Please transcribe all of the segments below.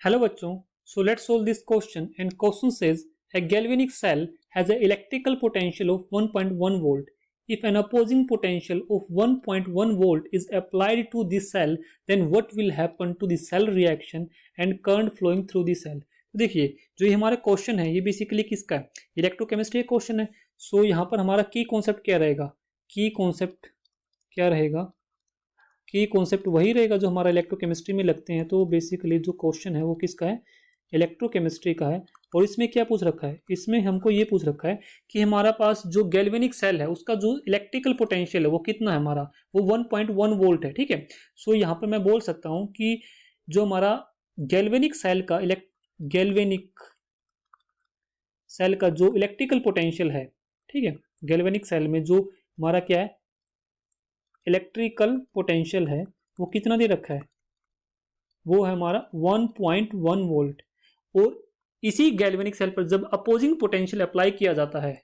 Hello बच्चों, so let's solve this question and question says a galvanic cell has an electrical potential of 1.1 volt. If an opposing potential of 1.1 volt is applied to this cell, then what will happen to the cell reaction and current flowing through the cell? तो देखिए, जो ये हमारा question है ये basically किसका है? Electrochemistry का क्वेश्चन है। सो यहाँ पर हमारा की कॉन्सेप्ट क्या रहेगा? की कॉन्सेप्ट क्या रहेगा? कि कॉन्सेप्ट वही रहेगा जो हमारा इलेक्ट्रोकेमिस्ट्री में लगते हैं। तो बेसिकली जो क्वेश्चन है वो किसका है? इलेक्ट्रोकेमिस्ट्री का है। और इसमें क्या पूछ रखा है? इसमें हमको ये पूछ रखा है कि हमारा पास जो गैल्वेनिक सेल है उसका जो इलेक्ट्रिकल पोटेंशियल है वो कितना है हमारा? वो 1.1 वोल्ट है। ठीक है। सो यहाँ पर मैं बोल सकता हूँ कि जो हमारा गैल्वेनिक सेल का जो इलेक्ट्रिकल पोटेंशियल है, ठीक है, गैल्वेनिक सेल में जो हमारा क्या है इलेक्ट्रिकल पोटेंशियल है वो कितना दे रखा है? वो है हमारा 1.1 वोल्ट। और इसी गैल्वेनिक सेल पर जब अपोजिंग पोटेंशियल अप्लाई किया जाता है,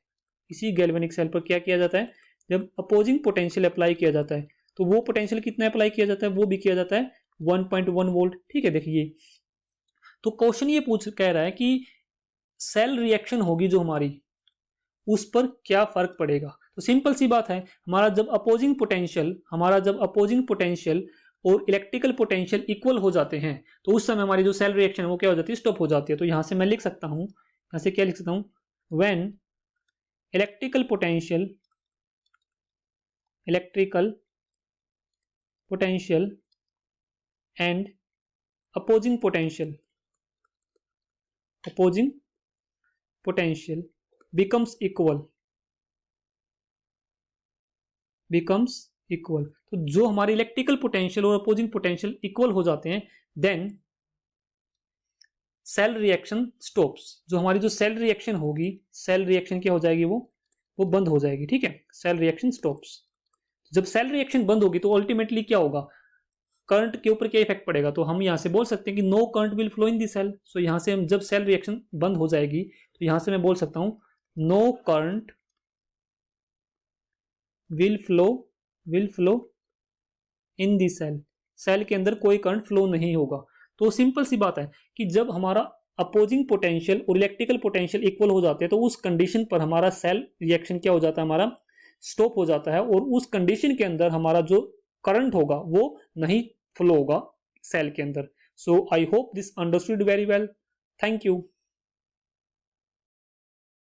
इसी गैल्वेनिक सेल पर क्या किया जाता है? जब अपोजिंग पोटेंशियल अप्लाई किया जाता है तो वो पोटेंशियल कितना अप्लाई किया जाता है? वो भी किया जाता है 1.1 वोल्ट। ठीक है। देखिए, तो क्वेश्चन ये कह रहा है कि सेल रिएक्शन होगी जो हमारी, उस पर क्या फर्क पड़ेगा? तो सिंपल सी बात है, हमारा जब अपोजिंग पोटेंशियल और इलेक्ट्रिकल पोटेंशियल इक्वल हो जाते हैं तो उस समय हमारी जो सेल रिएक्शन है वो क्या हो जाती है? स्टॉप हो जाती है। तो यहां से मैं लिख सकता हूं, यहां से क्या लिख सकता हूं? When electrical potential and opposing potential becomes equal, तो जो हमारे इलेक्ट्रिकल पोटेंशियल और अपोजिंग पोटेंशियल इक्वल हो जाते हैं, देन सेल रिएक्शन स्टॉप्स। जो हमारी जो सेल रिएक्शन होगी, सेल रिएक्शन क्या हो जाएगी? वो बंद हो जाएगी। ठीक है। Cell reaction stops. जब सेल रिएक्शन बंद होगी तो अल्टीमेटली क्या होगा? करंट के ऊपर क्या इफेक्ट पड़ेगा? तो हम यहां से बोल सकते हैं कि no current will flow in the cell. So यहां से हम जब सेल रिएक्शन बंद हो जाएगी तो यहां से मैं बोल सकता हूं no current will flow in the cell. Cell के अंदर कोई करंट फ्लो नहीं होगा। तो सिंपल सी बात है कि जब हमारा अपोजिंग पोटेंशियल और इलेक्ट्रिकल पोटेंशियल इक्वल हो जाते हैं तो उस कंडीशन पर हमारा सेल रिएक्शन क्या हो जाता है? हमारा स्टॉप हो जाता है। और उस कंडीशन के अंदर हमारा जो करंट होगा वो नहीं फ्लो होगा सेल के अंदर। So I hope this understood very well. Thank you.